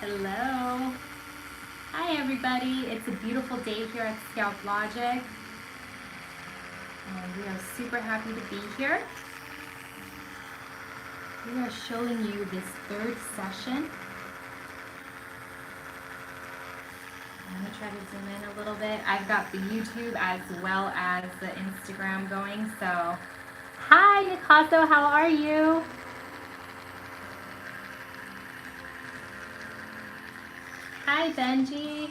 Hello. Hi everybody. It's a beautiful day here at Scalp Logic. And we are super happy to be here. We are showing you this third session. Let me try to zoom in a little bit. I've got the YouTube as well as the Instagram going. So, hi Nicasso, how are you? Hi Benji.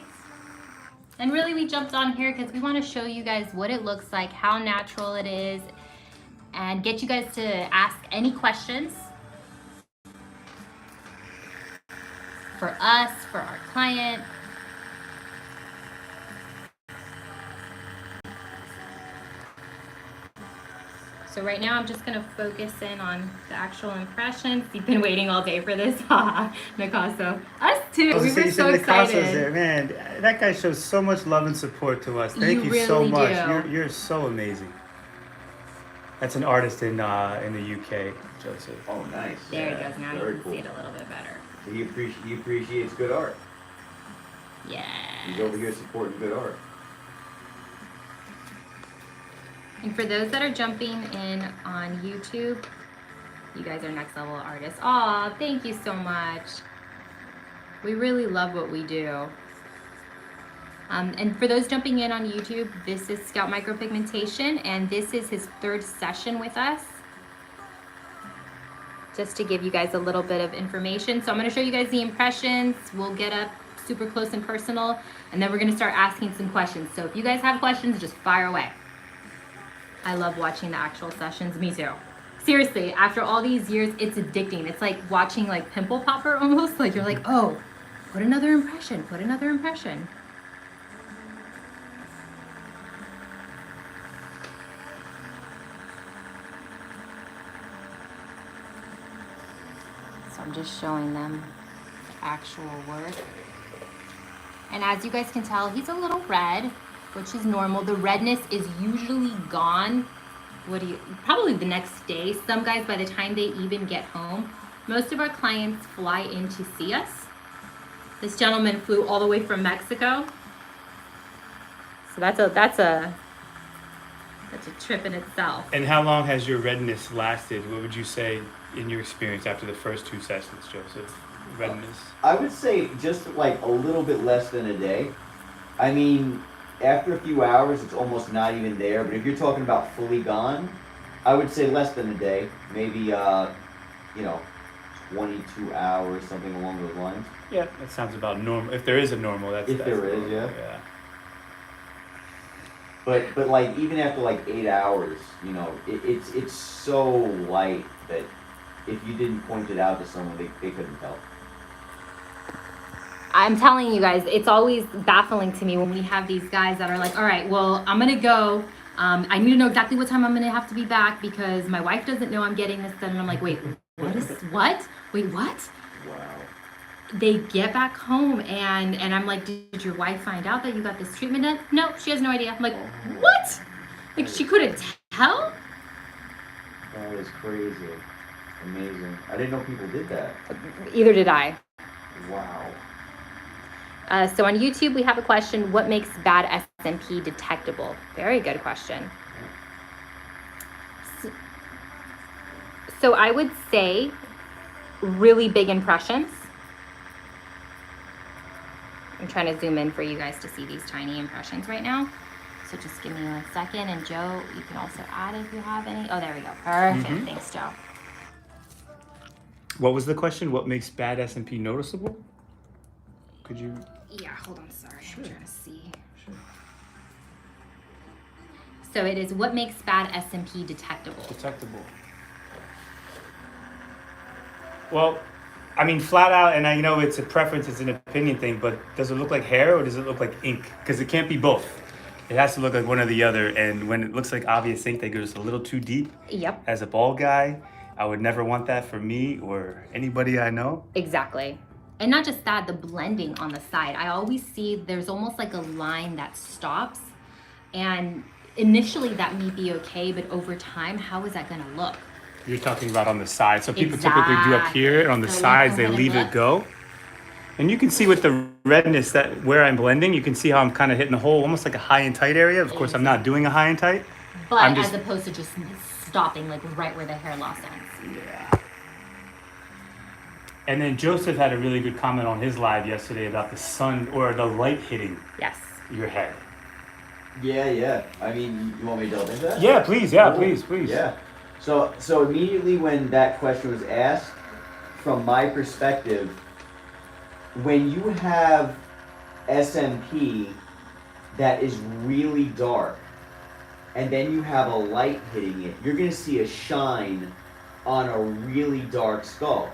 And really we jumped on here because we want to show you guys what it looks like, how natural it is, and get you guys to ask any questions for us, for our client. So right now I'm just going to focus in on the actual impressions. You've been waiting all day for this, Nicasso. Us too. We were so excited. There, man. That guy shows so much love and support to us. Thank you really so much. Do. You're so amazing. That's an artist in the UK, Joseph. Oh, nice. There it goes. Now you can see it a little bit better. He appreciates good art. Yeah. He's over here supporting good art. And for those that are jumping in on YouTube, you guys are next level artists. Aw, thank you so much. We really love what we do. And for those jumping in on YouTube, this is Scalp Micropigmentation, and this is his third session with us. Just to give you guys a little bit of information. So I'm gonna show you guys the impressions. We'll get up super close and personal, and then we're gonna start asking some questions. So if you guys have questions, just fire away. I love watching the actual sessions. Me too. Seriously, after all these years, it's addicting. It's like watching like pimple popper almost. Like you're like, oh, put another impression, put another impression. So I'm just showing them actual work. And as you guys can tell, he's a little red, which is normal. The redness is usually gone, probably the next day. Some guys, by the time they even get home, most of our clients fly in to see us. This gentleman flew all the way from Mexico. So that's a trip in itself. And how long has your redness lasted? What would you say in your experience after the first two sessions, Joseph? Redness? I would say just like a little bit less than a day. I mean, after a few hours, it's almost not even there. But if you're talking about fully gone, I would say less than a day. Maybe, 22 hours, something along those lines. Yeah, that sounds about normal. If there is a normal, that's normal, yeah. But like even after like 8 hours, it's so light that if you didn't point it out to someone, they couldn't tell. I'm telling you guys, it's always baffling to me when we have these guys that are like, all right, well, I'm going to go. I need to know exactly what time I'm going to have to be back because my wife doesn't know I'm getting this done. And I'm like, wait, what? Wait, what? Wow. They get back home and I'm like, did your wife find out that you got this treatment done? No, she has no idea. I'm like, what? Like she couldn't tell? That is crazy. Amazing. I didn't know people did that. Either did I. Wow. So on YouTube, we have a question, what makes bad SMP detectable? Very good question. So I would say really big impressions. I'm trying to zoom in for you guys to see these tiny impressions right now. So just give me 1 second. And Joe, you can also add if you have any. Oh, there we go. Perfect. Mm-hmm. Thanks, Joe. What was the question? What makes bad SMP noticeable? Could you? Yeah, hold on. Sorry. Sure. I'm trying to see. Sure. So it is what makes bad SMP detectable? Detectable. Well, I mean, flat out, and I know it's a preference, it's an opinion thing, but does it look like hair or does it look like ink? Because it can't be both. It has to look like one or the other. And when it looks like obvious ink, they go just a little too deep. Yep. As a bald guy, I would never want that for me or anybody I know. Exactly. And not just that, the blending on the side. I always see there's almost like a line that stops. And initially that may be okay, but over time, how is that going to look? You're talking about on the side. So people typically do up here, and on the sides, they leave it go. And you can see with the redness that where I'm blending, you can see how I'm kind of hitting a hole, almost like a high and tight area. Of course, I'm not doing a high and tight. But I'm just, as opposed to just stopping like right where the hair loss ends. yeah. And then Joseph had a really good comment on his live yesterday about the sun or the light hitting Yes. your head. Yeah. I mean, you want me to delve into that? Yeah, please. Yeah, Cool. please. Yeah. So immediately when that question was asked, from my perspective, when you have SMP that is really dark, and then you have a light hitting it, you're going to see a shine on a really dark skull.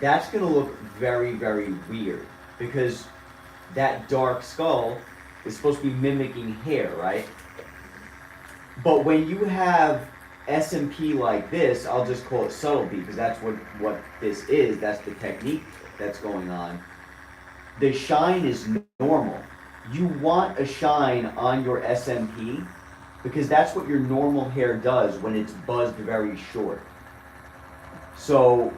That's going to look very, very weird because that dark skull is supposed to be mimicking hair, right? But when you have SMP like this, I'll just call it subtlety because that's what this is. That's the technique that's going on. The shine is normal. You want a shine on your SMP because that's what your normal hair does when it's buzzed very short. So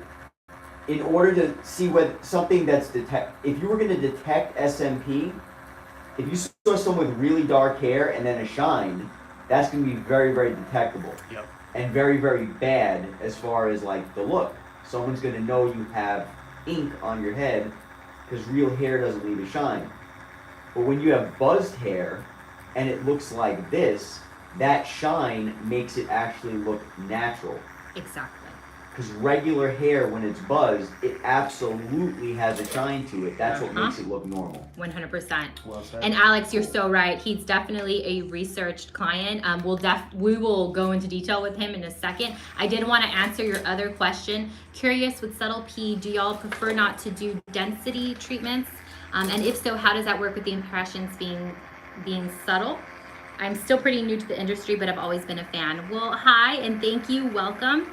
in order to see what something that's if you were going to detect SMP, if you saw someone with really dark hair and then a shine, that's going to be very, very detectable. Yep. And very, very bad as far as like the look. Someone's going to know you have ink on your head because real hair doesn't leave a shine. But when you have buzzed hair and it looks like this, that shine makes it actually look natural. Exactly. Because regular hair, when it's buzzed, it absolutely has a shine to it. That's what makes it look normal. 100%. Well said. And Alex, you're so right. He's definitely a researched client. We will go into detail with him in a second. I did want to answer your other question. Curious with Subtle P, do y'all prefer not to do density treatments? And if so, how does that work with the impressions being subtle? I'm still pretty new to the industry, but I've always been a fan. Well, hi and thank you. Welcome.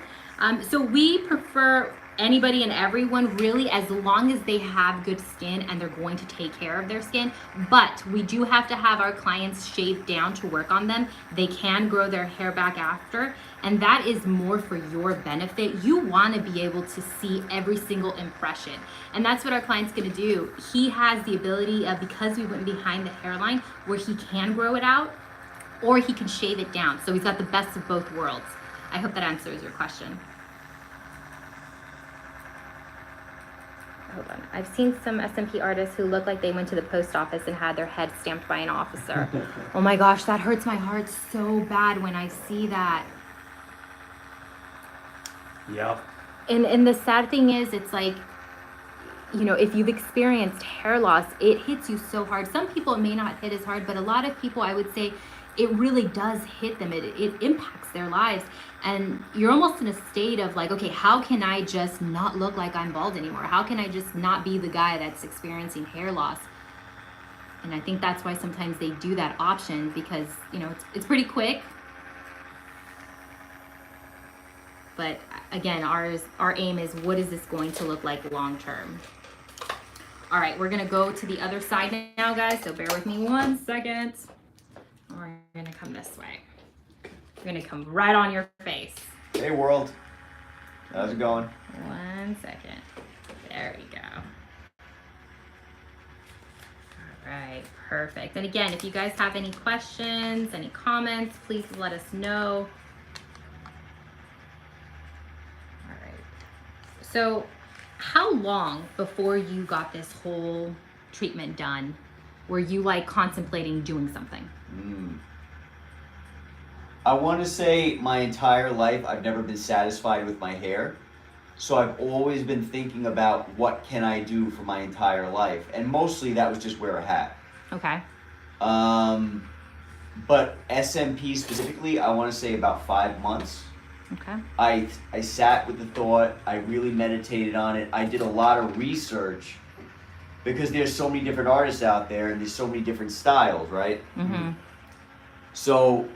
So we prefer anybody and everyone really as long as they have good skin and they're going to take care of their skin. But we do have to have our clients shave down to work on them. They can grow their hair back after, and that is more for your benefit. You want to be able to see every single impression, and that's what our client's going to do. He has the ability of, because we went behind the hairline, where he can grow it out or he can shave it down. So he's got the best of both worlds. I hope that answers your question. Hold on. I've seen some SMP artists who look like they went to the post office and had their head stamped by an officer. Oh my gosh, that hurts my heart so bad when I see that. Yep. And the sad thing is, it's like, you know, if you've experienced hair loss, it hits you so hard. Some people it may not hit as hard, but a lot of people, I would say, it really does hit them. It impacts their lives. And you're almost in a state of like, okay, how can I just not look like I'm bald anymore? How can I just not be the guy that's experiencing hair loss? And I think that's why sometimes they do that option because, you know, it's pretty quick. But again, our aim is, what is this going to look like long term? All right, we're gonna go to the other side now, guys. So bear with me 1 second. We're gonna come this way. We're gonna come right on your face. Hey world, how's it going? 1 second. There we go. All right, perfect. And again, if you guys have any questions, any comments, please let us know. All right. So, how long before you got this whole treatment done were you like contemplating doing something? I want to say my entire life I've never been satisfied with my hair. So I've always been thinking about what can I do for my entire life. And mostly that was just wear a hat. Okay. But SMP specifically, I want to say about 5 months. Okay. I sat with the thought, I really meditated on it. I did a lot of research because there's so many different artists out there and there's so many different styles, right? Mm-hmm. So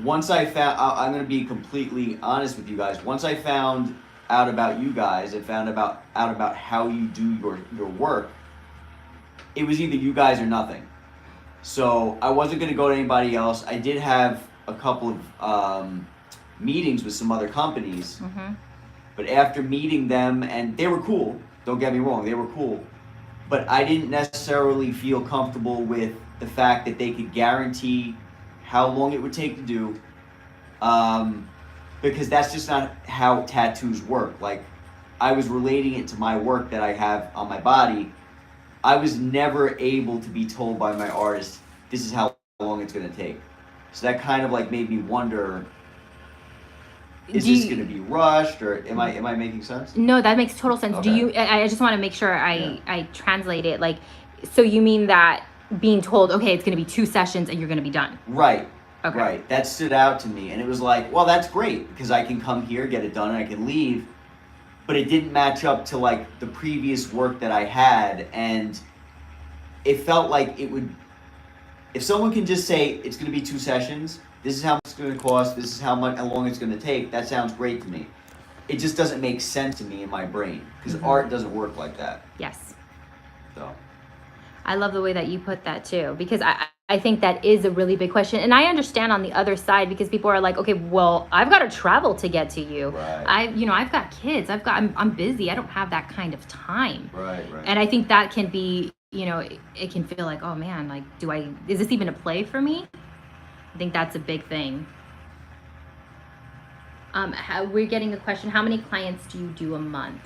once I found, I'm going to be completely honest with you guys. Once I found out about you guys and found out about how you do your work, it was either you guys or nothing. So I wasn't going to go to anybody else. I did have a couple of meetings with some other companies, but after meeting them, and they were cool, don't get me wrong, they were cool. but I didn't necessarily feel comfortable with the fact that they could guarantee how long it would take to do, because that's just not how tattoos work. Like, I was relating it to my work that I have on my body. I was never able to be told by my artist, this is how long it's going to take. So that kind of like made me wonder, is this going to be rushed, or am I making sense? No, that makes total sense. Okay. Do you? I just want to make sure I translate it. Like, so you mean that being told, okay, it's going to be 2 sessions and you're going to be done. Right. Okay. Right. That stood out to me, and it was like, well, that's great because I can come here, get it done, and I can leave. But it didn't match up to like the previous work that I had, and it felt like it would. If someone can just say it's going to be 2 sessions, this is how much it's going to cost, this is how long it's going to take, that sounds great to me. It just doesn't make sense to me in my brain because art doesn't work like that. Yes. So. I love the way that you put that too, because I think that is a really big question. And I understand on the other side, because people are like, okay, well, I've got to travel to get to you. Right. I've got kids. I'm busy. I don't have that kind of time. Right. And I think that can be, it can feel like, oh man, like, is this even a play for me? I think that's a big thing. We're getting a question. How many clients do you do a month?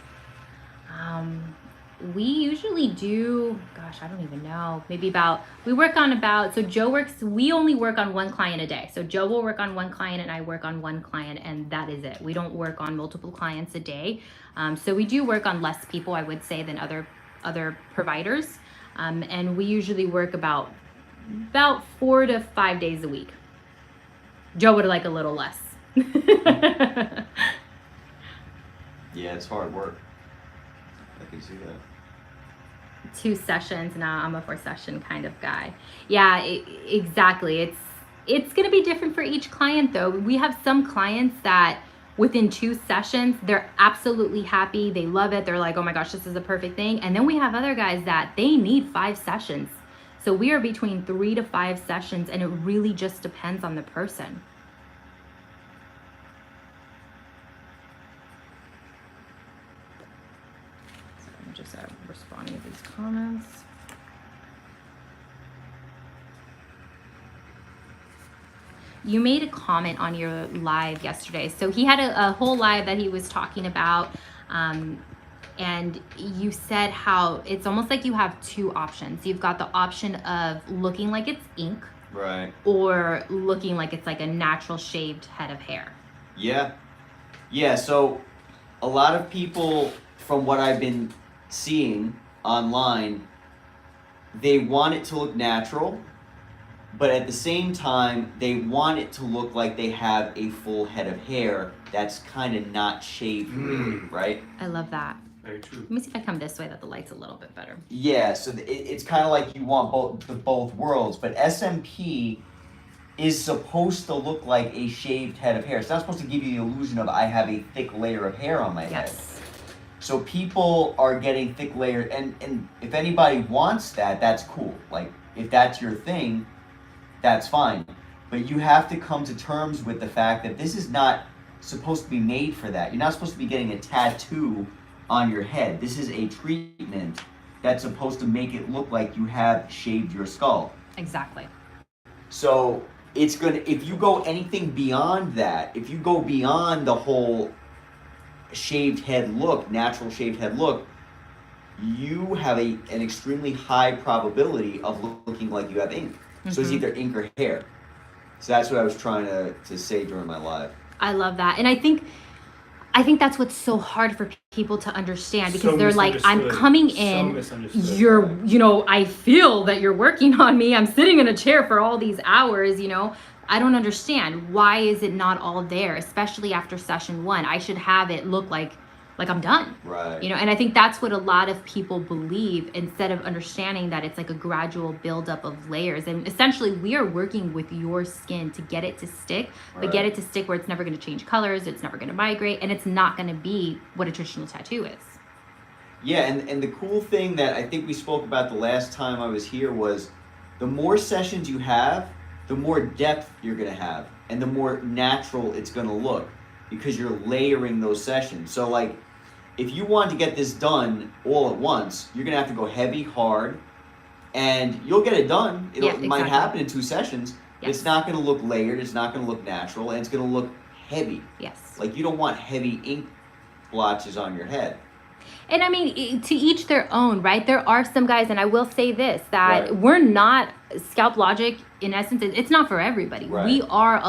We usually do, gosh, I don't even know. So we only work on 1 client a day. So Joe will work on 1 client and I work on 1 client, and that is it. We don't work on multiple clients a day. So we do work on less people, I would say, than other providers. And we usually work about 4 to 5 days a week. Joe would like a little less. Yeah, it's hard work. I can see that. 2 sessions. Now I'm a 4-session kind of guy. Yeah, exactly. It's going to be different for each client though. We have some clients that within 2 sessions, they're absolutely happy. They love it. They're like, oh my gosh, this is a perfect thing. And then we have other guys that they need 5 sessions. So we are between 3 to 5 sessions, and it really just depends on the person. Just responding to these comments. You made a comment on your live yesterday. So he had a whole live that he was talking about, and you said how it's almost like you have 2 options. You've got the option of looking like it's ink, right, or looking like it's like a natural shaved head of hair. Yeah, so a lot of people, from what I've been seeing online, they want it to look natural, but at the same time they want it to look like they have a full head of hair that's kind of not shaved, right? I love that. Very true. Let me see if I come this way that the light's a little bit better. Yeah, so it's kind of like you want both worlds, but SMP is supposed to look like a shaved head of hair. It's not supposed to give you the illusion of I have a thick layer of hair on my head. So people are getting thick layers, and if anybody wants that, that's cool. Like, if that's your thing, that's fine. But you have to come to terms with the fact that this is not supposed to be made for that. You're not supposed to be getting a tattoo on your head. This is a treatment that's supposed to make it look like you have shaved your skull. Exactly. So it's gonna, if you go anything beyond that, if you go beyond the whole shaved head look, natural shaved head look, you have an extremely high probability of looking like you have ink. So it's either ink or hair. So that's what I was trying to say during my live. I love that. And I think that's what's so hard for people to understand, because So they're like, I'm coming in, I feel that you're working on me. I'm sitting in a chair for all these hours, I don't understand. Why is it not all there? Especially after session 1, I should have it look like I'm done. Right. And I think that's what a lot of people believe, instead of understanding that it's like a gradual buildup of layers. And essentially we are working with your skin to get it to stick, but get it to stick where it's never going to change colors, it's never going to migrate, and it's not going to be what a traditional tattoo is. Yeah, and the cool thing that I think we spoke about the last time I was here was, the more sessions you have, the more depth you're going to have, and the more natural it's going to look, because you're layering those sessions. So like, if you want to get this done all at once, you're gonna have to go heavy, hard, and you'll get it done. It might exactly. happen in 2 sessions. Yes. It's not gonna look layered. It's not gonna look natural, and it's gonna look heavy. Yes. Like you don't want heavy ink blotches on your head. And I mean, to each their own, right? There are some guys, and I will say this, that Right. we're not, Scalp Logic, in essence, it's not for everybody. Right. We are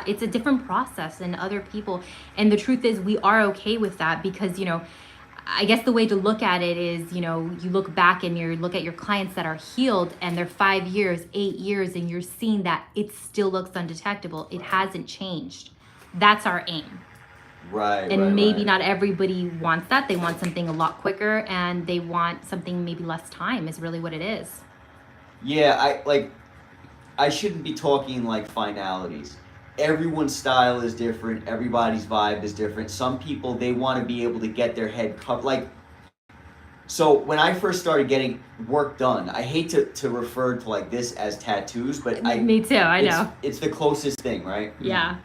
it's a different process than other people. And the truth is, we are okay with that because, you know, I guess the way to look at it is, you know, you look back and you look at your clients that are healed and they're 5 years, 8 years, and you're seeing that it still looks undetectable. It hasn't changed. That's our aim. Right. And maybe not everybody wants that. They want something a lot quicker and they want something maybe less time is really what it is. Yeah, I shouldn't be talking like finalities. Everyone's style is different. Everybody's vibe is different. Some people, they want to be able to get their head covered. Like, so when I first started getting work done, I hate to refer to like this as tattoos, but Me too, I know. It's the closest thing, right? Yeah.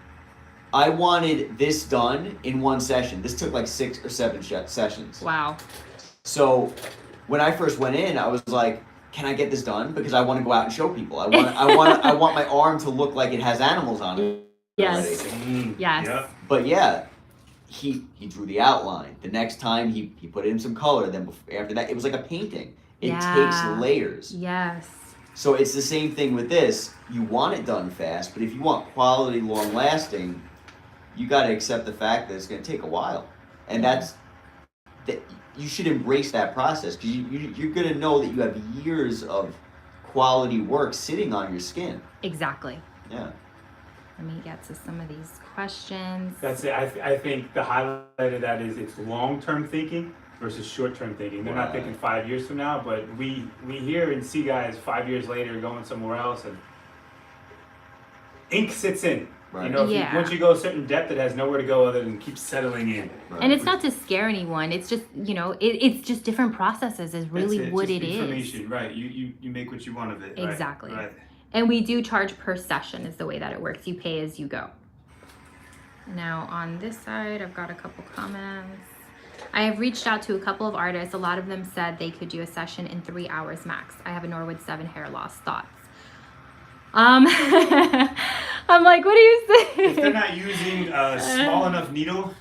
I wanted this done in 1 session. This took like 6 or 7 sessions. Wow. So when I first went in, I was like, can I get this done? Because I want to go out and show people. I want my arm to look like it has animals on it. Yes. Already. Yes. Yeah. But yeah, he drew the outline. The next time he put in some color. Then after that, it was like a painting. It Yeah. takes layers. Yes. So it's the same thing with this. You want it done fast, but if you want quality, long lasting, you got to accept the fact that it's going to take a while, and that you should embrace that process because you're going to know that you have years of quality work sitting on your skin. Exactly. Yeah. Let me get to some of these questions. That's it. I think the highlight of that is it's long-term thinking versus short-term thinking. They're not Right. thinking 5 years from now, but we hear and see guys 5 years later going somewhere else, and ink sits in. Right. You know, Yeah. once you go a certain depth, it has nowhere to go other than keep settling in. Right. And it's not to scare anyone. It's just, you know, it's just different processes is really That's what just it is. information, right? You make what you want of it. Right? Exactly. Right. And we do charge per session is the way that it works. You pay as you go. Now on this side, I've got a couple comments. I have reached out to a couple of artists. A lot of them said they could do a session in 3 hours max. I have a Norwood 7 hair loss. Thoughts? I'm like, what do you say? If they're not using a small enough needle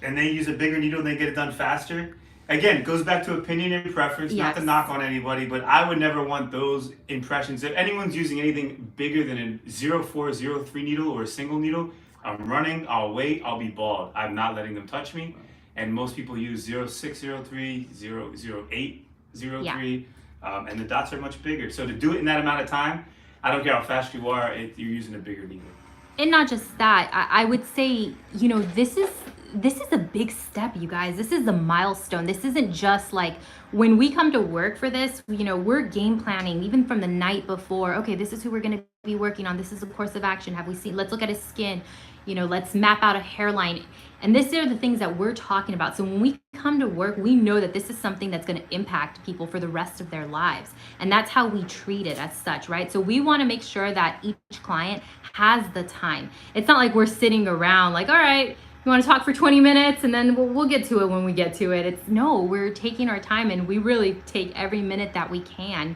and they use a bigger needle and they get it done faster, again, it goes back to opinion and preference, not to Yes. knock on anybody, but I would never want those impressions. If anyone's using anything bigger than a 0403 needle or a single needle, I'm running, I'll wait, I'll be bald. I'm not letting them touch me. And most people use 0603, 00803, and the dots are much bigger. So to do it in that amount of time, I don't care how fast you are, you're using a bigger needle. And not just that, I would say, you know, this is a big step, you guys. This is a milestone. This isn't just like when we come to work for this, you know, we're game planning even from the night before. Okay, this is who we're going to be working on. This is the course of action. Have we seen? Let's look at his skin. You know, let's map out a hairline. And these are the things that we're talking about. So when we come to work, we know that this is something that's going to impact people for the rest of their lives. And that's how we treat it as such, right? So we want to make sure that each client has the time. It's not like we're sitting around like, all right, you want to talk for 20 minutes and then we'll get to it when we get to it. It's no, we're taking our time and we really take every minute that we can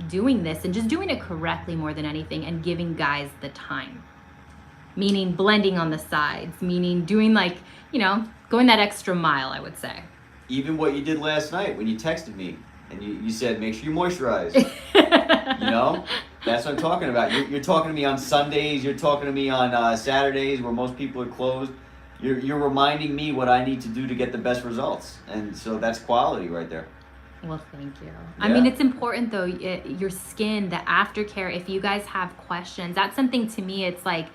doing this and just doing it correctly more than anything and giving guys the time. Meaning blending on the sides, meaning doing like, you know, going that extra mile, I would say. Even what you did last night when you texted me and you said, make sure you moisturize. You know, that's what I'm talking about. You're talking to me on Sundays. You're talking to me on Saturdays where most people are closed. You're reminding me what I need to do to get the best results. And so that's quality right there. Well, thank you. I mean, it's important though, your skin, the aftercare, if you guys have questions, that's something to me, it's like,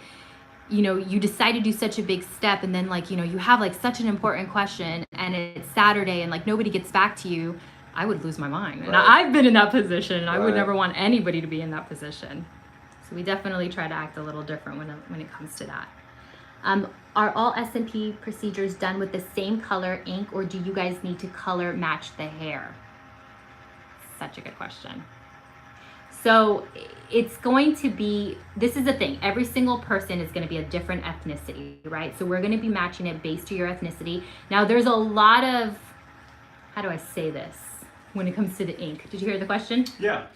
you know, you decide to do such a big step and then like, you know, you have like such an important question and it's Saturday and like nobody gets back to you, I would lose my mind. And I've been in that position and I would never want anybody to be in that position. So we definitely try to act a little different when it comes to that. Are all SMP procedures done with the same color ink or do you guys need to color match the hair? Such a good question. So it's going to be, this is the thing, every single person is going to be a different ethnicity, right? So we're going to be matching it based to your ethnicity. Now there's a lot of, how do I say this when it comes to the ink? Did you hear the question? Yeah.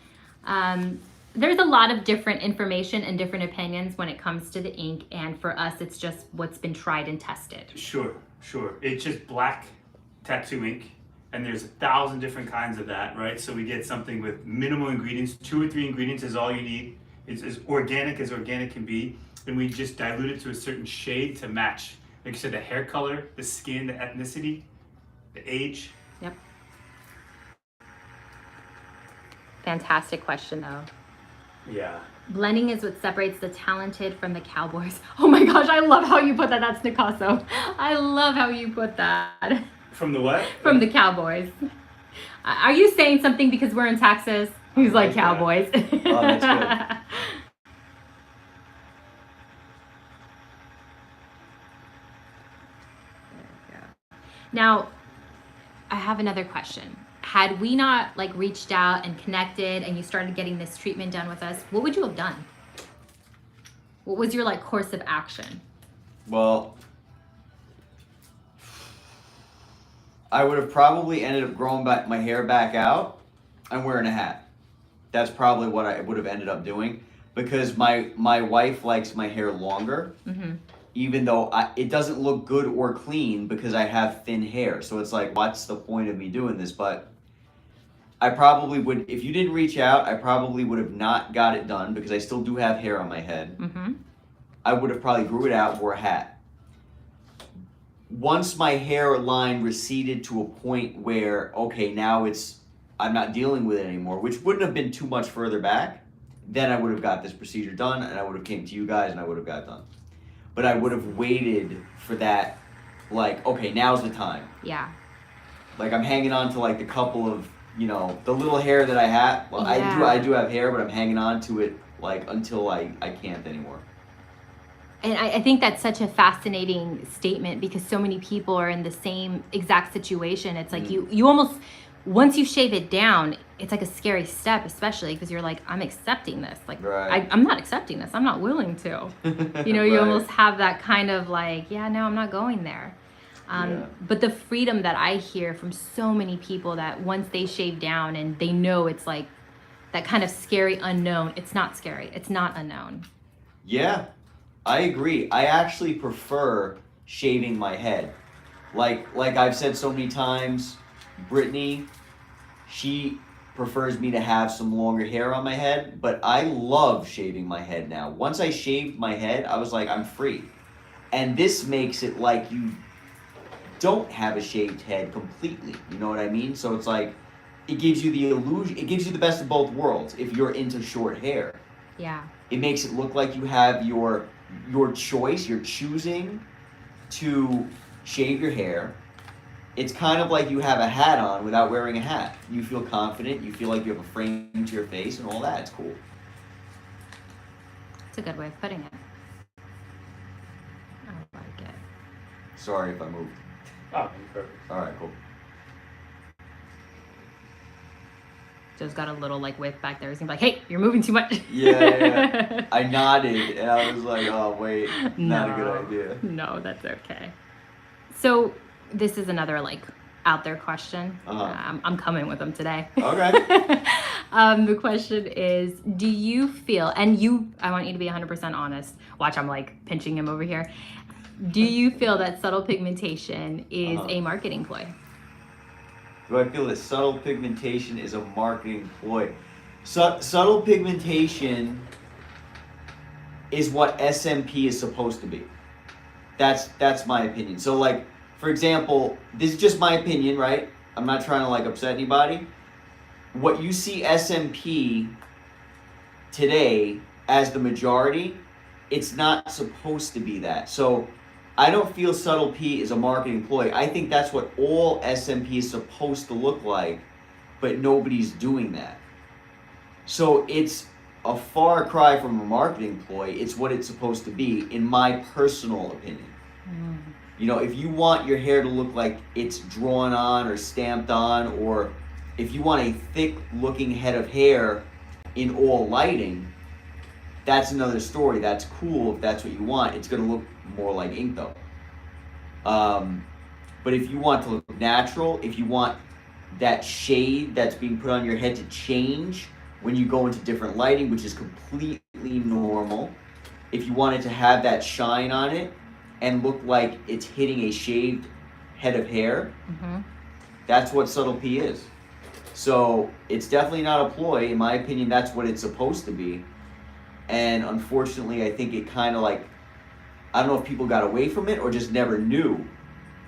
There's a lot of different information and different opinions when it comes to the ink, and for us it's just what's been tried and tested. Sure. It's just black tattoo ink, and there's 1,000 different kinds of that, right? So we get something with minimal ingredients. 2 or 3 ingredients is all you need. It's as organic can be, and we just dilute it to a certain shade to match, like you said, the hair color, the skin, the ethnicity, the age. Yep. Fantastic question though. Yeah. Blending is what separates the talented from the cowboys. Oh my gosh, I love how you put that. That's Nicasso. I love how you put that. From the what? From the Cowboys. Are you saying something because we're in Texas? He's like Cowboys. Oh, that's good. Now, I have another question. Had we not like reached out and connected and you started getting this treatment done with us, what would you have done? What was your like course of action? Well, I would have probably ended up growing back my hair back out and wearing a hat. That's probably what I would have ended up doing, because my wife likes my hair longer, even though it doesn't look good or clean because I have thin hair. So it's like, what's the point of me doing this? But I probably would, if you didn't reach out, I probably would have not got it done because I still do have hair on my head. I would have probably grew it out, wore a hat. Once my hairline receded to a point where, okay, now I'm not dealing with it anymore, which wouldn't have been too much further back, then I would have got this procedure done and I would have came to you guys and I would have got it done. But I would have waited for that, like, okay, now's the time. Yeah. Like I'm hanging on to like the couple of, the little hair that I have. Well, Yeah. I do have hair, but I'm hanging on to it like until I can't anymore. And I think that's such a fascinating statement because so many people are in the same exact situation. It's like you almost, once you shave it down, it's like a scary step, especially because you're like, I'm accepting this. Like, Right. I'm not accepting this. I'm not willing to. You Right. almost have that kind of like, yeah, no, I'm not going there. Yeah. But the freedom that I hear from so many people that once they shave down and they know it's like that kind of scary unknown, it's not scary. It's not unknown. Yeah, I agree. I actually prefer shaving my head. Like I've said so many times, Brittany, she prefers me to have some longer hair on my head, but I love shaving my head now. Once I shaved my head, I was like, I'm free. And this makes it like you don't have a shaved head completely. You know what I mean? So it's like, it gives you the illusion, it gives you the best of both worlds if you're into short hair. Yeah. It makes it look like you have your choice, you're choosing to shave your hair. It's kind of like you have a hat on without wearing a hat. You feel confident, you feel like you have a frame to your face and all that. It's cool. It's a good way of putting it. I like it. Sorry if I moved. Oh, perfect. Alright, cool. Joe's got a little like whip back there. He's gonna be like, hey, you're moving too much. Yeah. I nodded and I was like, oh wait, not a good idea. No, that's okay. So this is another like out there question. I'm coming with them today. Okay. The question is, do you feel, and I want you to be 100% honest. Watch, I'm like pinching him over here. Do you feel that subtle pigmentation is a marketing ploy? Do I feel that subtle pigmentation is a marketing ploy? Subtle pigmentation is what SMP is supposed to be. That's my opinion. So like, for example, this is just my opinion, right? I'm not trying to like upset anybody. What you see SMP today as the majority, it's not supposed to be that. So I don't feel subtle P is a marketing ploy. I think that's what all SMP is supposed to look like, but nobody's doing that. So it's a far cry from a marketing ploy. It's what it's supposed to be, in my personal opinion. If you want your hair to look like it's drawn on or stamped on, or if you want a thick looking head of hair in all lighting, that's another story. That's cool if that's what you want. It's going to look more like ink though. But if you want to look natural, if you want that shade that's being put on your head to change when you go into different lighting, which is completely normal, if you want it to have that shine on it and look like it's hitting a shaved head of hair, that's what subtle P is. So it's definitely not a ploy. In my opinion, that's what it's supposed to be. And unfortunately, I think it kind of like, I don't know if people got away from it or just never knew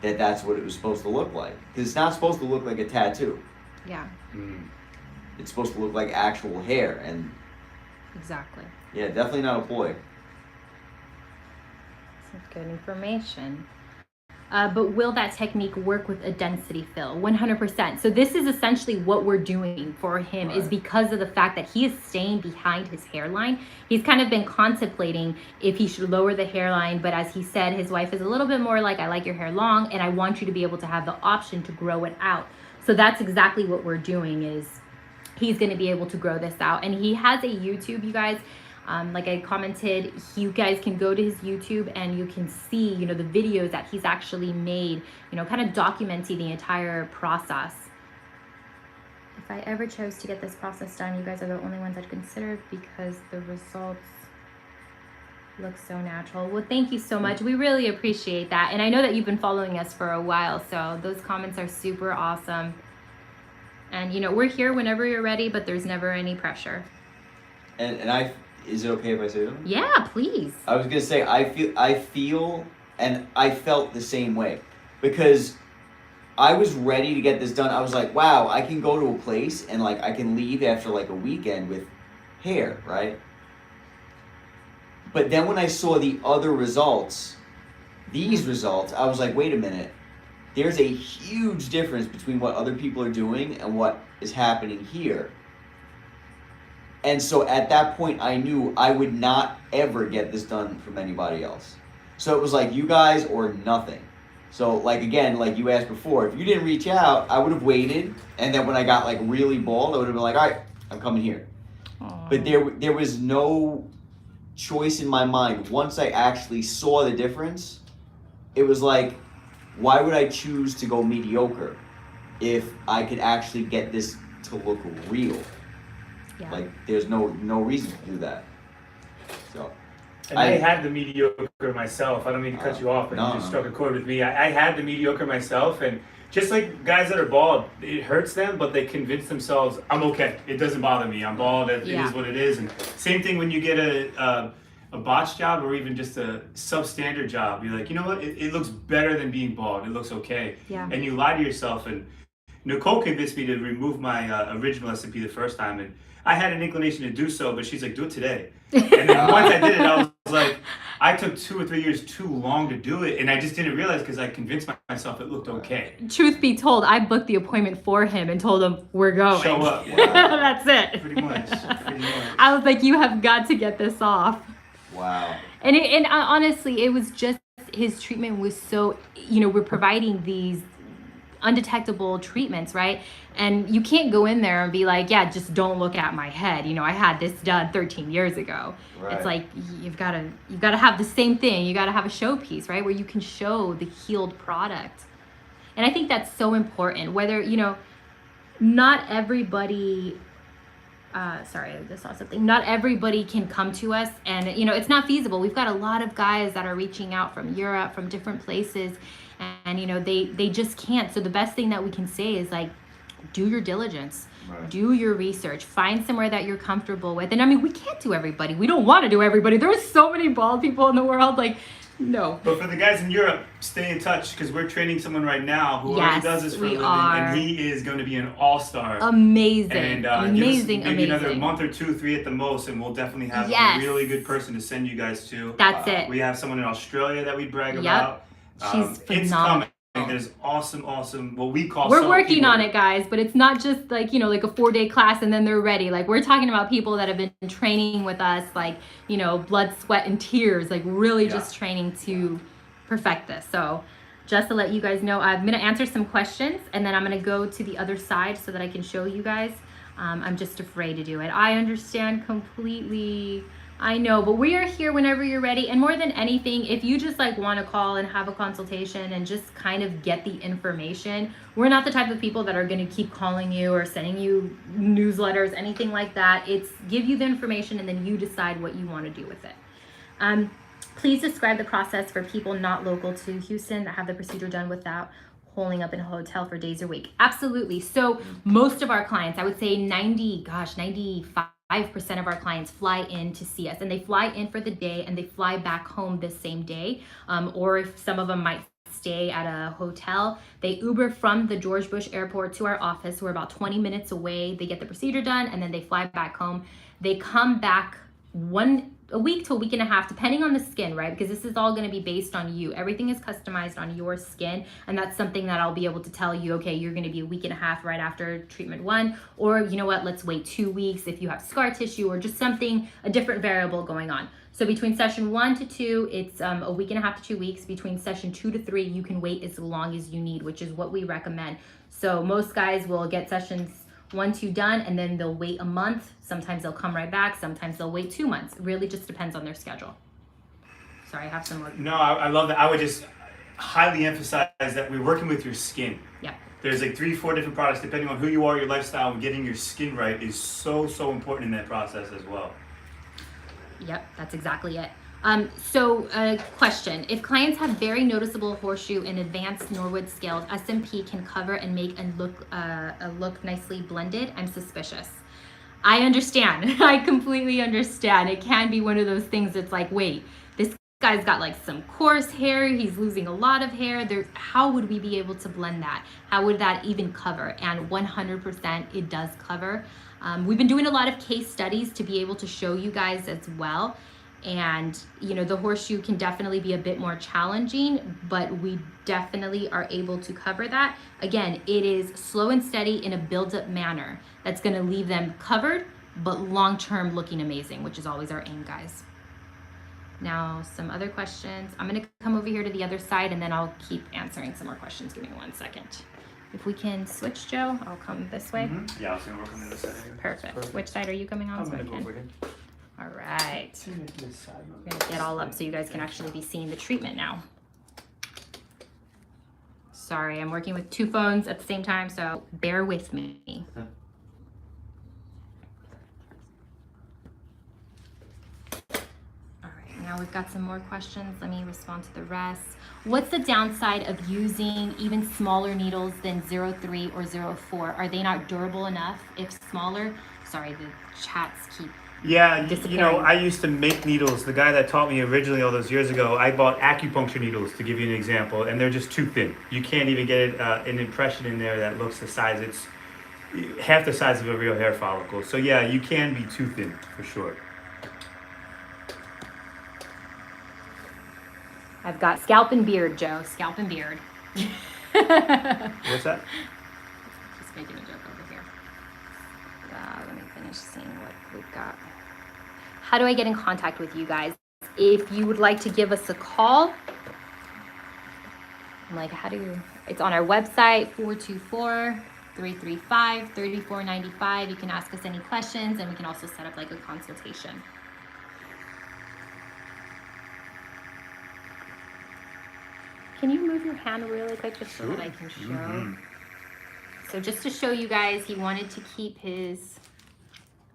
that that's what it was supposed to look like. Because it's not supposed to look like a tattoo. Yeah. It's supposed to look like actual hair. And Exactly. yeah, definitely not a ploy. Some good information. But will that technique work with a density fill? 100%. So this is essentially what we're doing for him, is because of the fact that he is staying behind his hairline. He's kind of been contemplating if he should lower the hairline, but as he said, his wife is a little bit more like, I like your hair long and I want you to be able to have the option to grow it out. So that's exactly what we're doing, is he's going to be able to grow this out. And he has a YouTube, you guys. Like I commented, you guys can go to his YouTube and you can see, you know, the videos that he's actually made, you know, kind of documenting the entire process. If I ever chose to get this process done, you guys are the only ones I'd consider because the results look so natural. Well, thank you so much. We really appreciate that. And I know that you've been following us for a while, so those comments are super awesome. And, you know, we're here whenever you're ready, but there's never any pressure. And is it okay if I say something? Yeah, please. I was gonna say I feel and I felt the same way, because I was ready to get this done. I was like, wow, I can go to a place and like I can leave after like a weekend with hair, right? But then when I saw the other results, these results, I was like, wait a minute. There's a huge difference between what other people are doing and what is happening here. And so at that point, I knew I would not ever get this done from anybody else. So it was like, you guys or nothing. So like, again, like you asked before, if you didn't reach out, I would have waited. And then when I got like really bald, I would have been like, all right, I'm coming here. Aww. But there was no choice in my mind. Once I actually saw the difference, it was like, why would I choose to go mediocre if I could actually get this to look real? Yeah. Like, there's no reason to do that. So, and I had the mediocre myself. I don't mean to cut you off, but you just struck a chord with me. I had the mediocre myself, and just like guys that are bald, it hurts them, but they convince themselves, I'm okay. It doesn't bother me. I'm bald. It is what it is. And same thing when you get a botch job or even just a substandard job. You're like, you know what? It looks better than being bald. It looks okay. Yeah. And you lie to yourself. And Nicole convinced me to remove my original SMP the first time, and I had an inclination to do so, but she's like, do it today. And then once I did it, I was like, I took 2 or 3 years too long to do it, and I just didn't realize because I convinced myself it looked okay. Truth be told, I booked the appointment for him and told him, we're going. Show up. Wow. That's it. Pretty much. I was like, you have got to get this off. Wow. And honestly, it was just, his treatment was so, you know, we're providing these undetectable treatments, right? And you can't go in there and be like, yeah, just don't look at my head. You know, I had this done 13 years ago. Right. It's like, you've got to have the same thing. You got to have a showpiece, right? Where you can show the healed product. And I think that's so important, whether, you know, not everybody, sorry, I just saw something. Not everybody can come to us, and, you know, it's not feasible. We've got a lot of guys that are reaching out from Europe, from different places, and you know, they just can't. So the best thing that we can say is like, do your diligence, do your research, find somewhere that you're comfortable with. And I mean, we can't do everybody. We don't want to do everybody. There's so many bald people in the world. Like, no. But for the guys in Europe, stay in touch, because we're training someone right now who already does this for a living, and he is going to be an all-star. Amazing. And amazing. Maybe another month or 2, 3 at the most, and we'll definitely have a really good person to send you guys to. That's it. We have someone in Australia that we brag about. She's phenomenal. It's coming. There's awesome, what we call. We're working on it, guys, but it's not just like, you know, like a 4-day class and then they're ready. Like, we're talking about people that have been training with us, like, you know, blood, sweat, and tears, like really just training to perfect this. So just to let you guys know, I'm going to answer some questions and then I'm going to go to the other side so that I can show you guys. I'm just afraid to do it. I understand completely. I know, but we are here whenever you're ready. And more than anything, if you just like want to call and have a consultation and just kind of get the information, we're not the type of people that are going to keep calling you or sending you newsletters, anything like that. It's give you the information and then you decide what you want to do with it. Please describe the process for people not local to Houston that have the procedure done without holding up in a hotel for days or week. Absolutely. So most of our clients, I would say 95% of our clients fly in to see us, and they fly in for the day and they fly back home the same day. Or if some of them might stay at a hotel, they Uber from the George Bush Airport to our office. We're about 20 minutes away. They get the procedure done and then they fly back home. They come back a week to a week and a half, depending on the skin, right? Because this is all going to be based on you. Everything is customized on your skin. And that's something that I'll be able to tell you, okay, you're going to be a week and a half right after treatment 1, or you know what, let's wait 2 weeks if you have scar tissue or just something, a different variable going on. So between session 1 to 2, it's a week and a half to 2 weeks. Between session 2 to 3, you can wait as long as you need, which is what we recommend. So most guys will get sessions 1, 2 done, and then they'll wait a month. Sometimes they'll come right back. Sometimes they'll wait 2 months. It really just depends on their schedule. Sorry, I have some more. No, I love that. I would just highly emphasize that we're working with your skin. Yeah. There's like 3-4 different products depending on who you are, your lifestyle, and getting your skin right is so important in that process as well. Yep, that's exactly it. So a question, if clients have very noticeable horseshoe and advanced Norwood scales, SMP can cover and make a look nicely blended. I'm suspicious. I understand. I completely understand. It can be one of those things that's like, wait, this guy's got like some coarse hair. He's losing a lot of hair. How would we be able to blend that? How would that even cover? And 100% it does cover. We've been doing a lot of case studies to be able to show you guys as well. And you know, the horseshoe can definitely be a bit more challenging, but we definitely are able to cover that. Again, it is slow and steady in a build-up manner that's going to leave them covered but long-term looking amazing, which is always our aim, guys. Now some other questions. I'm going to come over here to the other side and then I'll keep answering some more questions. Give me 1 second. If we can switch, Joe, I'll come this way. Yeah, I was going to work on the other side. Perfect. Which side are you coming on? I'm going to go over here. All right. We're gonna get all up so you guys can actually be seeing the treatment now. Sorry, I'm working with 2 phones at the same time, so bear with me. All right, now we've got some more questions. Let me respond to the rest. What's the downside of using even smaller needles than 0.3 or 0.4? Are they not durable enough if smaller? Sorry, the chats keep Yeah, you know, I used to make needles. The guy that taught me originally all those years ago, I bought acupuncture needles to give you an example, and they're just too thin. You can't even get an impression in there that looks the size. It's half the size of a real hair follicle. So yeah, you can be too thin for sure. I've got scalp and beard, Joe. Scalp and beard. What's that? Just making a joke over here. Let me finish seeing what we've got. How do I get in contact with you guys? If you would like to give us a call, it's on our website, 424-335-3495. You can ask us any questions and we can also set up like a consultation. Can you move your hand really quick just so that I can show? Mm-hmm. So just to show you guys, he wanted to keep his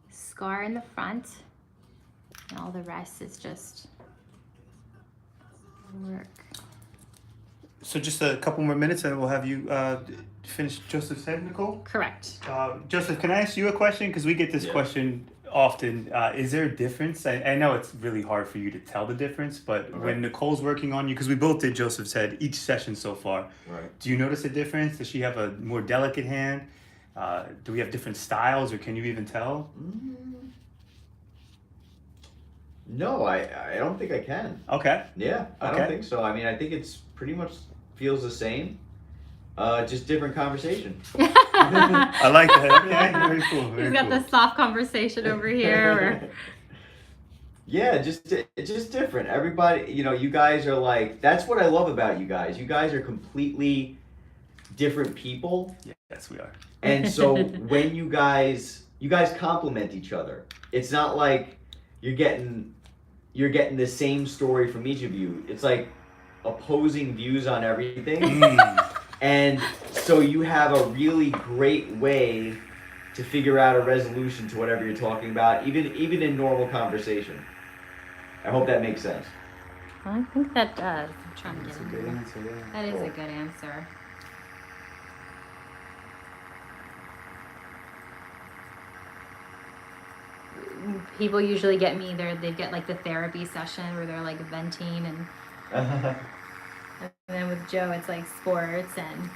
scar in the front. And all the rest is just work. So just a couple more minutes and we'll have you finish Joseph's head, Nicole? Correct. Joseph, can I ask you a question? Because we get this question often. Is there a difference? I know it's really hard for you to tell the difference, but when Nicole's working on you, because we both did Joseph's head each session so far, do you notice a difference? Does she have a more delicate hand? Do we have different styles, or can you even tell? No, I don't think I can. Okay. Yeah, I don't think so. I mean, I think it's pretty much feels the same. Just different conversation. I like that. Okay, very cool. He's got the soft conversation over here. Yeah, it's just different. Everybody, you know, you guys are like, that's what I love about you guys. You guys are completely different people. Yes, we are. And so when you guys you guys complement each other. It's not like you're getting the same story from each of you. It's like opposing views on everything. And so you have a really great way to figure out a resolution to whatever you're talking about, even in normal conversation. I hope that makes sense. I think that does. I'm trying to That's a get good in. answer, yeah. That is Cool. a good answer. People usually get me there. They get like the therapy session where they're like venting, and then with Joe, it's like sports and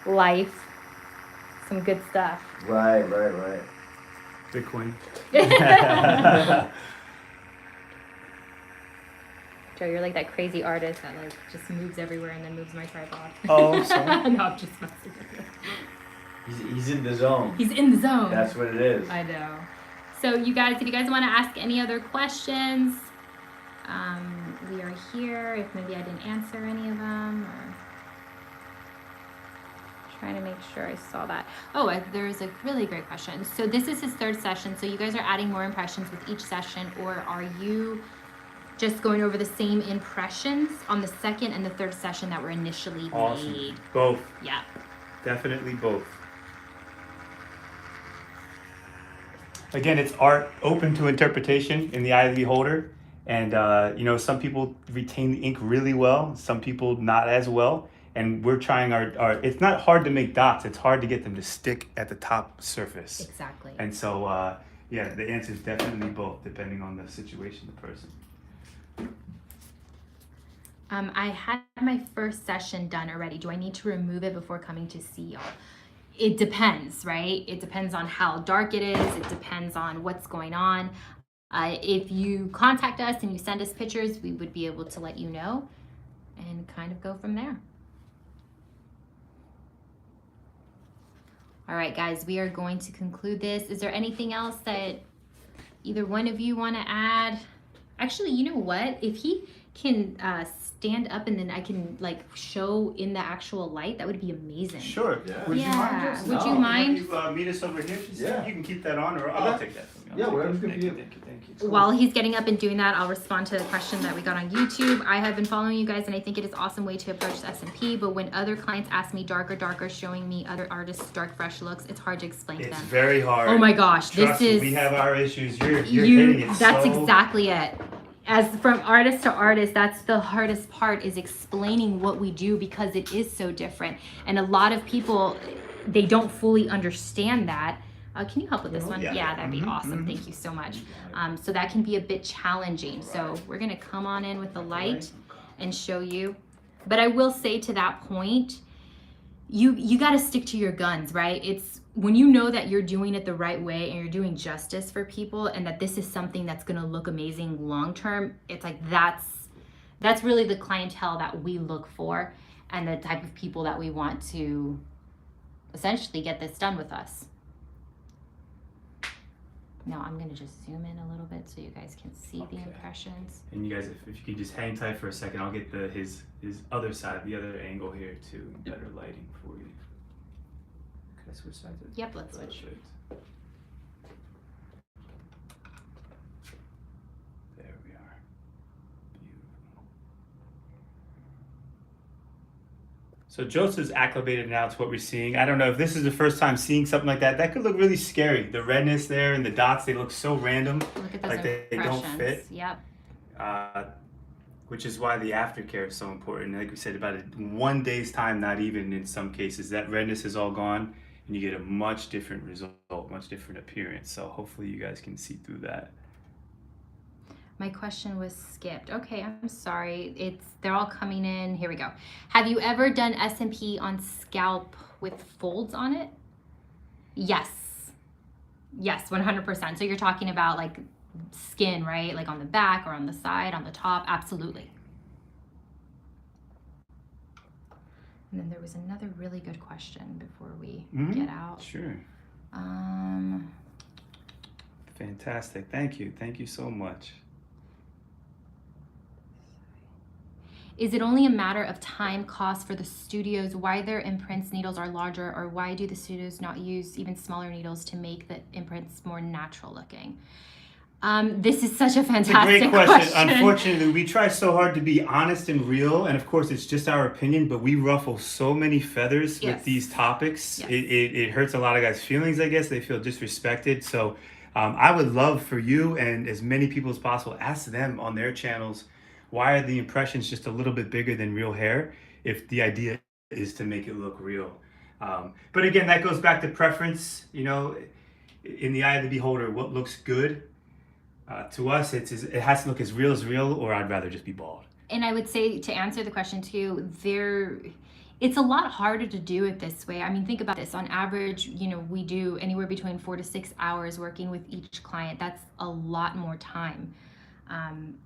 life. Some good stuff. Right. Bitcoin. Joe, you're like that crazy artist that like just moves everywhere and then moves my tripod. Oh, I'm sorry. No, I'm just messing with you. He's in the zone. He's in the zone. That's what it is. I know. So you guys, if you guys want to ask any other questions, we are here. If maybe I didn't answer any of them, or trying to make sure I saw that. Oh, there's a really great question. So this is his third session. So you guys are adding more impressions with each session, or are you just going over the same impressions on the second and the third session that were initially Awesome. made? Both. Yeah. Definitely both. Again, it's art open to interpretation in the eye of the beholder. And, some people retain the ink really well, some people not as well. And we're trying our it's not hard to make dots, it's hard to get them to stick at the top surface. Exactly. And so, the answer is definitely both, depending on the situation, the person. I had my first session done already. Do I need to remove it before coming to see y'all? It depends, right? It depends on how dark it is. It depends on what's going on. If you contact us and you send us pictures, we would be able to let you know and kind of go from there. All right, guys, we are going to conclude this. Is there anything else that either one of you want to add? Actually, you know what? If he can stand up and then I can like show in the actual light, that would be amazing. Sure. Yeah. Would you mind, Yeah. Joseph? Would you No. mind? You, meet us over here. Just, Yeah. You can keep that on, or I'll Okay. take that from you. Yeah, I'll take whatever's that. good for you. Thank you. While he's getting up and doing that, I'll respond to the question that we got on YouTube. I have been following you guys, and I think it is an awesome way to approach the SMP. But when other clients ask me darker, showing me other artists' dark, fresh looks, it's hard to explain to It's them. very hard. Oh my gosh, Trust this me, is we have our issues. You're hitting it That's so exactly it. As from artist to artist, that's the hardest part, is explaining what we do, because it is so different. And a lot of people, they don't fully understand that. Can you help with this one? Yeah. Yeah, that'd be awesome. Thank you so much. So that can be a bit challenging. So we're gonna come on in with the light and show you. But I will say, to that point, you got to stick to your guns, right? It's when you know that you're doing it the right way and you're doing justice for people, and that this is something that's going to look amazing long term. It's like that's really the clientele that we look for, and the type of people that we want to essentially get this done with us. Now I'm going to just zoom in a little bit so you guys can see the impressions. And you guys, if you could just hang tight for a second, I'll get his other side, the other angle here too. Better lighting for you. Can I switch sides? Yep, let's switch. Perfect. There we are. Beautiful. So Joseph's acclimated now to what we're seeing. I don't know if this is the first time seeing something like that. That could look really scary. The redness there and the dots, they look so random. Look at those Like they don't impressions. fit. Yep. Which is why the aftercare is so important. Like we said, about 1 day's time, not even in some cases, that redness is all gone, and you get a much different result, much different appearance. So hopefully you guys can see through that. My question was skipped. Okay, I'm sorry. They're all coming in. Here we go. Have you ever done SMP on scalp with folds on it? Yes. Yes, 100%. So you're talking about like skin, right? Like on the back or on the side, on the top? Absolutely. And then there was another really good question before we get out. Sure. Fantastic. Thank you. Thank you so much. Is it only a matter of time, cost for the studios, why their imprints needles are larger, or why do the studios not use even smaller needles to make the imprints more natural looking? This is such a fantastic It's a great question. Unfortunately, we try so hard to be honest and real, and of course, it's just our opinion, but we ruffle so many feathers Yes. with these topics. Yes. It hurts a lot of guys' feelings, I guess. They feel disrespected. So I would love for you and as many people as possible, ask them on their channels, why are the impressions just a little bit bigger than real hair if the idea is to make it look real? But again, that goes back to preference, you know, in the eye of the beholder, what looks good. To us, it has to look as real, or I'd rather just be bald. And I would say, to answer the question too, it's a lot harder to do it this way. I mean, think about this. On average, you know, we do anywhere between 4 to 6 hours working with each client. That's a lot more time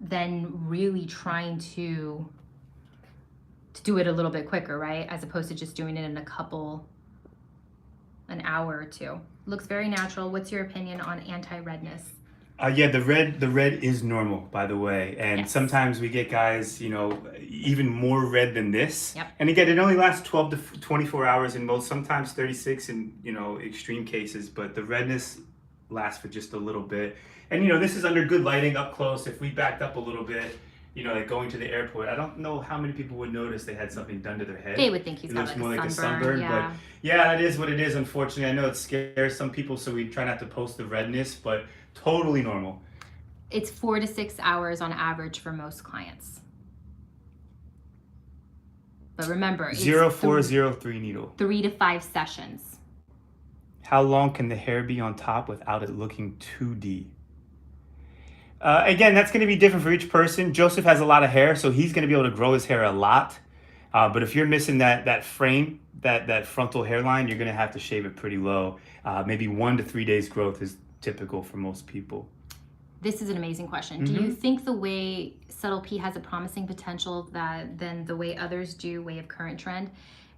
than really trying to do it a little bit quicker, right? As opposed to just doing it in an hour or two. Looks very natural. What's your opinion on anti-redness? Yeah, the red is normal, by the way. And Yes. sometimes we get guys, you know, even more red than this. Yep. And again, it only lasts 12 to 24 hours in most, sometimes 36 in, you know, extreme cases, but the redness lasts for just a little bit. And, you know, this is under good lighting up close. If we backed up a little bit, you know, like going to the airport, I don't know how many people would notice they had something done to their head. They would think he's It got looks like more a like a sunburn. sunburn, Yeah. but yeah, it is what it is. Unfortunately, I know it scares some people, so we try not to post the redness, but totally normal. It's 4 to 6 hours on average for most clients. But remember, it's 0403 needle. 3 to 5 sessions. How long can the hair be on top without it looking 2D? Again, that's going to be different for each person. Joseph has a lot of hair, so he's going to be able to grow his hair a lot. But if you're missing that frame, that frontal hairline, you're going to have to shave it pretty low. Maybe 1 to 3 days growth is typical for most people. This is an amazing question. Do you think the way Subtle P has a promising potential than the way others do, way of current trend?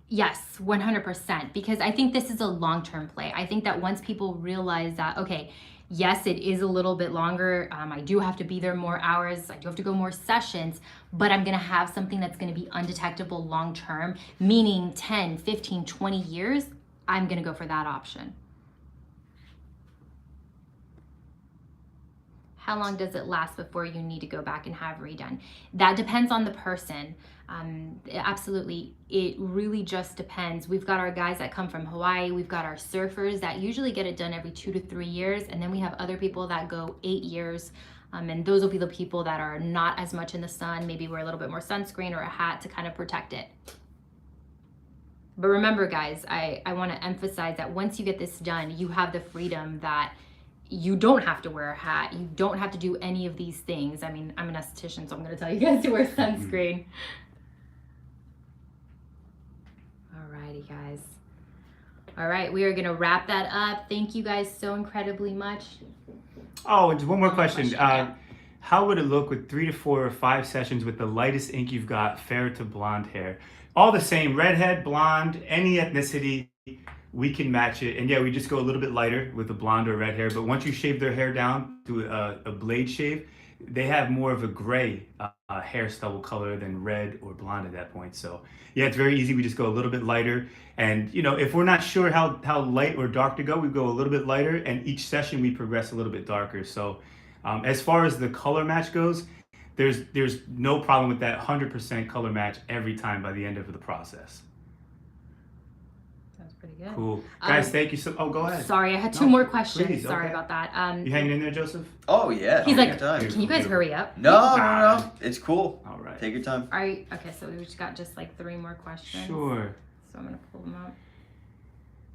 Yes, 100%. Because I think this is a long-term play. I think that once people realize that, okay, yes, it is a little bit longer. I do have to be there more hours. I do have to go more sessions, but I'm going to have something that's going to be undetectable long-term, meaning 10, 15, 20 years. I'm going to go for that option. How long does it last before you need to go back and have redone? That depends on the person. Absolutely, it really just depends. We've got our guys that come from Hawaii. We've got our surfers that usually get it done every 2 to 3 years. And then we have other people that go 8 years. And those will be the people that are not as much in the sun, maybe wear a little bit more sunscreen or a hat to kind of protect it. But remember, guys, I want to emphasize that once you get this done, you have the freedom that you don't have to wear a hat. You don't have to do any of these things. I mean, I'm an esthetician, so I'm going to tell you guys to wear sunscreen. Alrighty, guys. All right, we are going to wrap that up. Thank you guys so incredibly much. Oh, and one more question. Yeah. How would it look with 3 to 4 or 5 sessions with the lightest ink you've got, fair to blonde hair? All the same, redhead, blonde, any ethnicity, we can match it. And yeah, we just go a little bit lighter with the blonde or red hair. But once you shave their hair down to a blade shave, they have more of a gray hair stubble color than red or blonde at that point. So yeah, it's very easy. We just go a little bit lighter. And you know, if we're not sure how light or dark to go, we go a little bit lighter. And each session we progress a little bit darker. So as far as the color match goes, there's no problem with that 100% color match every time by the end of the process. Pretty good. Cool. Guys, thank you so. Oh, go ahead. Sorry, I had two more questions. Please, Sorry okay. about that. You hanging in there, Joseph? Oh yeah. He's take like, your time. can you guys hurry up? No. It's cool. All right. Take your time. All right. Okay, so we just got like 3 more questions. Sure. So I'm gonna pull them up.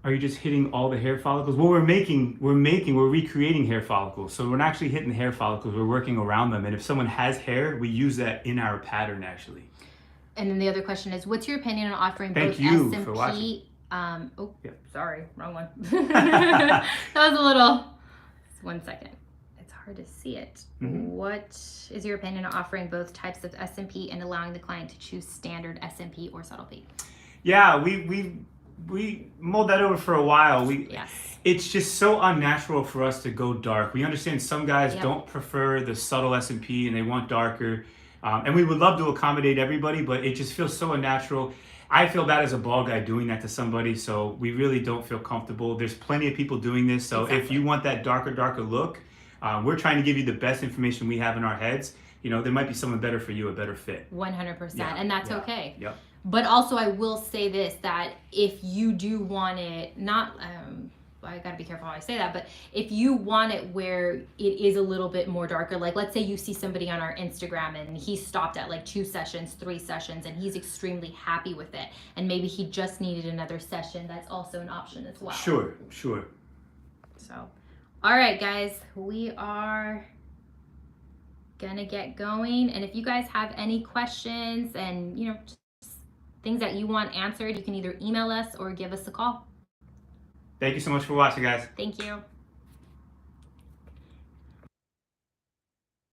Are you just hitting all the hair follicles? Well, we're recreating hair follicles. So we're not actually hitting the hair follicles. We're working around them. And if someone has hair, we use that in our pattern actually. And then the other question is, what's your opinion on offering Thank both you SMP? for watching. Sorry, wrong one. That was a little. Just 1 second. It's hard to see it. What is your opinion on offering both types of SMP and allowing the client to choose standard SMP or subtle P? Yeah, we mulled that over for a while. Yes. It's just so unnatural for us to go dark. We understand some guys Yep. don't prefer the subtle SMP and they want darker. And we would love to accommodate everybody, but it just feels so unnatural. I feel bad as a bald guy doing that to somebody, so we really don't feel comfortable. There's plenty of people doing this, so if you want that darker look, we're trying to give you the best information we have in our heads. You know, there might be someone better for you, a better fit. 100%, Yeah, and that's yeah, okay. Yep. But also, I will say this, that if you do want it, not, I gotta be careful how I say that, but if you want it where it is a little bit more darker, like let's say you see somebody on our Instagram and he stopped at like 2 sessions, 3 sessions, and he's extremely happy with it, and maybe he just needed another session, that's also an option as well. Sure. So, all right, guys, we are gonna get going, and if you guys have any questions and, you know, just things that you want answered, you can either email us or give us a call. Thank you so much for watching, guys. Thank you.